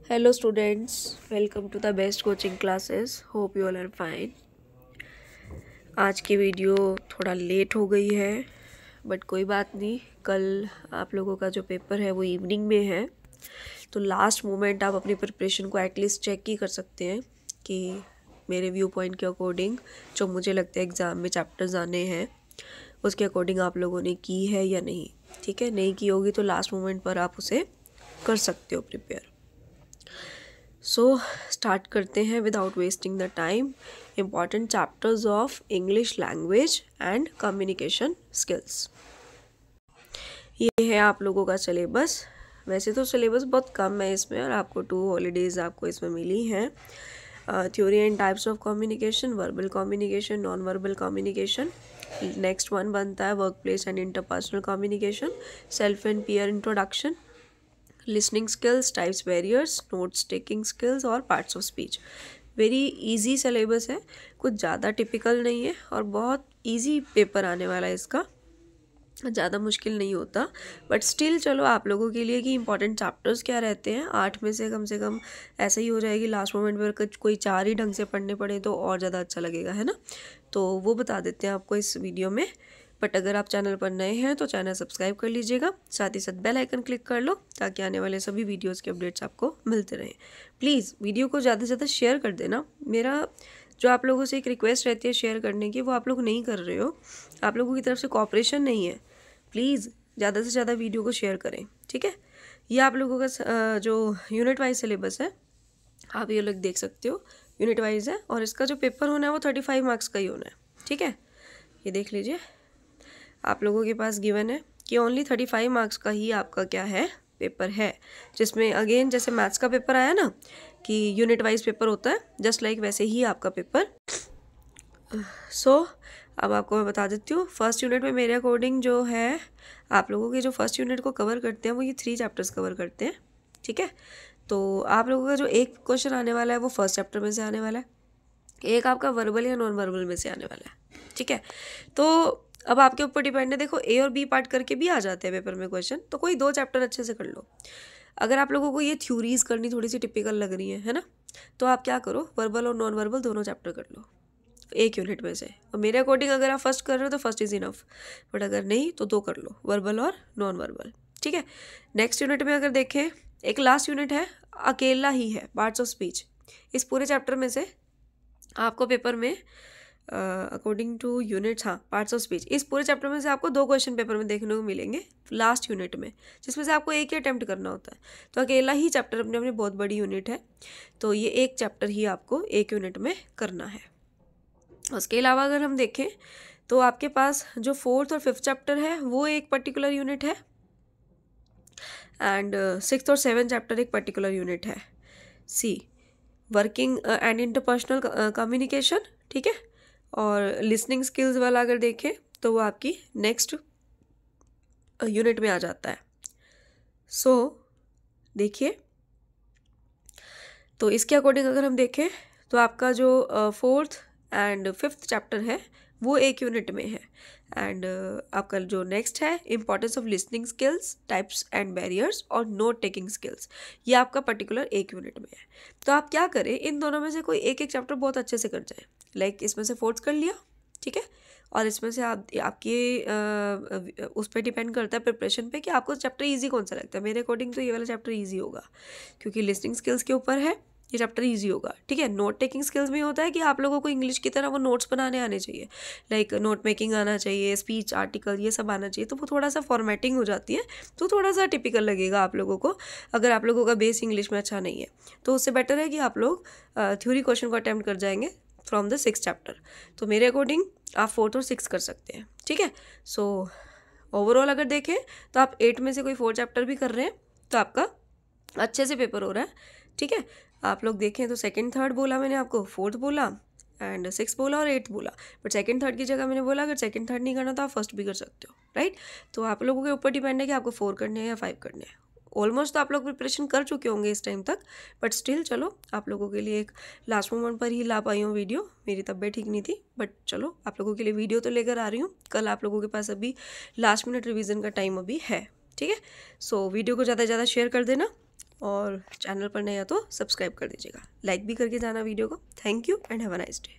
Hello students, welcome to the best coaching classes. Hope you all are fine. आज की video थोड़ा late हो गई है बट कोई बात नहीं। कल आप लोगों का जो पेपर है वो इवनिंग में है, तो लास्ट मोमेंट आप अपनी प्रिपरेशन को एटलीस्ट चेक ही कर सकते हैं कि मेरे व्यू पॉइंट के अकॉर्डिंग जो मुझे लगता है एग्ज़ाम में चैप्टर्स आने हैं उसके अकॉर्डिंग आप लोगों ने की है या नहीं। ठीक है, नहीं की होगी तो लास्ट मोमेंट पर आप उसे कर सकते हो प्रिपेयर। सो स्टार्ट करते हैं without wasting the time. Important chapters of English language and communication skills, ये है आप लोगों का सिलेबस। वैसे तो सिलेबस बहुत कम है इसमें और आपको 2 हॉलीडेज़ आपको इसमें मिली हैं। Theory and types of communication, verbal communication, non verbal communication. Next one बनता है work place and interpersonal communication, self and peer introduction, listening skills, types barriers, notes taking skills और parts of speech. Very easy syllabus है, कुछ ज़्यादा typical नहीं है और बहुत इजी पेपर आने वाला है इसका, ज़्यादा मुश्किल नहीं होता। बट स्टिल चलो आप लोगों के लिए कि इंपॉर्टेंट चैप्टर्स क्या रहते हैं, 8 में से कम ऐसा ही हो जाएगी लास्ट मोमेंट पर कोई 4 ही ढंग से पढ़ने पड़े तो और ज़्यादा अच्छा लगेगा, है ना। तो वो बता देते हैं आपको इस वीडियो में। बट अगर आप चैनल पर नए हैं तो चैनल सब्सक्राइब कर लीजिएगा, साथ ही साथ बेल आइकन क्लिक कर लो ताकि आने वाले सभी वीडियोस के अपडेट्स आपको मिलते रहें। प्लीज़ वीडियो को ज़्यादा से ज़्यादा शेयर कर देना। मेरा जो आप लोगों से एक रिक्वेस्ट रहती है शेयर करने की, वो आप लोग नहीं कर रहे हो, आप लोगों की तरफ से कोऑपरेशन नहीं है। प्लीज़ ज़्यादा से ज़्यादा वीडियो को शेयर करें, ठीक है। ये आप लोगों का जो यूनिट वाइज सिलेबस है आप ये लोग देख सकते हो, यूनिट वाइज है और इसका जो पेपर होना है वो 35 मार्क्स का ही होना है, ठीक है। ये देख लीजिए, आप लोगों के पास गिवन है कि ओनली 35 मार्क्स का ही आपका क्या है पेपर है, जिसमें अगेन जैसे मैथ्स का पेपर आया ना कि यूनिट वाइज पेपर होता है, जस्ट लाइक वैसे ही आपका पेपर। सो अब आपको मैं बता देती हूँ, फर्स्ट यूनिट में मेरे अकॉर्डिंग जो है आप लोगों के जो फर्स्ट यूनिट को कवर करते हैं वो ये 3 चैप्टर्स कवर करते हैं, ठीक है। तो आप लोगों का जो एक क्वेश्चन आने वाला है वो फर्स्ट चैप्टर में से आने वाला है, एक आपका वर्बल या नॉन वर्बल में से आने वाला है, ठीक है। तो अब आपके ऊपर डिपेंड है, देखो ए और बी पार्ट करके भी आ जाते हैं पेपर में क्वेश्चन, तो कोई 2 चैप्टर अच्छे से कर लो। अगर आप लोगों को ये थ्योरीज करनी थोड़ी सी टिपिकल लग रही है ना, तो आप क्या करो, वर्बल और नॉन वर्बल दोनों चैप्टर कर लो एक यूनिट में से। और मेरे अकॉर्डिंग अगर आप फर्स्ट कर रहे हो तो फर्स्ट इज इनफ, बट अगर नहीं तो 2 कर लो, वर्बल और नॉन वर्बल, ठीक है। नेक्स्ट यूनिट में अगर देखें, एक लास्ट यूनिट है, अकेला ही है, पार्ट्स ऑफ स्पीच। इस पूरे चैप्टर में से आपको पेपर में अकॉर्डिंग टू यूनिट्स, हाँ पार्ट्स ऑफ स्पीच, इस पूरे चैप्टर में से आपको 2 क्वेश्चन पेपर में देखने को मिलेंगे लास्ट यूनिट में, जिसमें से आपको एक ही अटेम्प्ट करना होता है। तो अकेला ही चैप्टर अपने अपने बहुत बड़ी यूनिट है, तो ये एक चैप्टर ही आपको एक यूनिट में करना है। उसके अलावा अगर हम देखें तो आपके पास जो 4th और 5th चैप्टर है वो एक पर्टिकुलर यूनिट है एंड 6th और 7th चैप्टर एक पर्टिकुलर यूनिट है। सी वर्किंग एंड इंटरपर्सनल कम्युनिकेशन, ठीक है। और लिसनिंग स्किल्स वाला अगर देखें तो वो आपकी नेक्स्ट यूनिट में आ जाता है। सो देखिए, तो इसके अकॉर्डिंग अगर हम देखें तो आपका जो 4th एंड 5th चैप्टर है वो एक यूनिट में है एंड आपका जो नेक्स्ट है importance of listening skills, types and barriers और नोट टेकिंग स्किल्स, ये आपका पर्टिकुलर एक यूनिट में है। तो आप क्या करें, इन दोनों में से कोई एक एक चैप्टर बहुत अच्छे से कर जाए, लाइक इसमें से 4th कर लिया, ठीक है, और इसमें से आपके उस पर डिपेंड करता है प्रिपरेशन पे कि आपको चैप्टर इजी कौन सा लगता है। मेरे अकॉर्डिंग तो ये वाला चैप्टर इजी होगा क्योंकि लिसनिंग स्किल्स के ऊपर है, ये चैप्टर इजी होगा, ठीक है। नोट टेकिंग स्किल्स में होता है कि आप लोगों को इंग्लिश की तरह वो नोट्स बनाने आने चाहिए, लाइक नोट मेकिंग आना चाहिए, स्पीच, आर्टिकल, ये सब आना चाहिए। तो वो थोड़ा सा फॉर्मेटिंग हो जाती है, तो थोड़ा सा टिपिकल लगेगा आप लोगों को अगर आप लोगों का बेस इंग्लिश में अच्छा नहीं है। तो उससे बेटर है कि आप लोग थ्योरी क्वेश्चन को अटैम्प्ट कर जाएंगे फ्रॉम द 6th चैप्टर। तो मेरे अकॉर्डिंग आप 4th और 6th कर सकते हैं, ठीक है। सो ओवरऑल अगर देखें तो आप 8 में से कोई 4 चैप्टर भी कर रहे हैं तो आपका अच्छे से पेपर हो रहा है, ठीक है। आप लोग देखें तो 2nd 3rd बोला मैंने आपको, 4th बोला एंड 6th बोला और 8th बोला, बट 2nd 3rd की जगह मैंने बोला अगर 2nd 3rd नहीं करना तो आप फर्स्ट भी कर सकते हो, राइट। तो आप लोगों के ऊपर डिपेंड है कि आपको 4 करने हैं या 5 करने हैं। ऑलमोस्ट तो आप लोग प्रिपरेशन कर चुके होंगे इस टाइम तक, बट स्टिल चलो आप लोगों के लिए एक लास्ट मोमेंट पर ही ला पाई हूँ वीडियो, मेरी तबीयत ठीक नहीं थी, बट चलो आप लोगों के लिए वीडियो तो लेकर आ रही हूँ। कल आप लोगों के पास अभी लास्ट मिनट रिवीजन का टाइम अभी है, ठीक है। सो वीडियो को ज़्यादा से ज़्यादा शेयर कर देना, और चैनल पर नया तो सब्सक्राइब कर दीजिएगा, लाइक भी करके जाना वीडियो को। Thank you and have a nice day.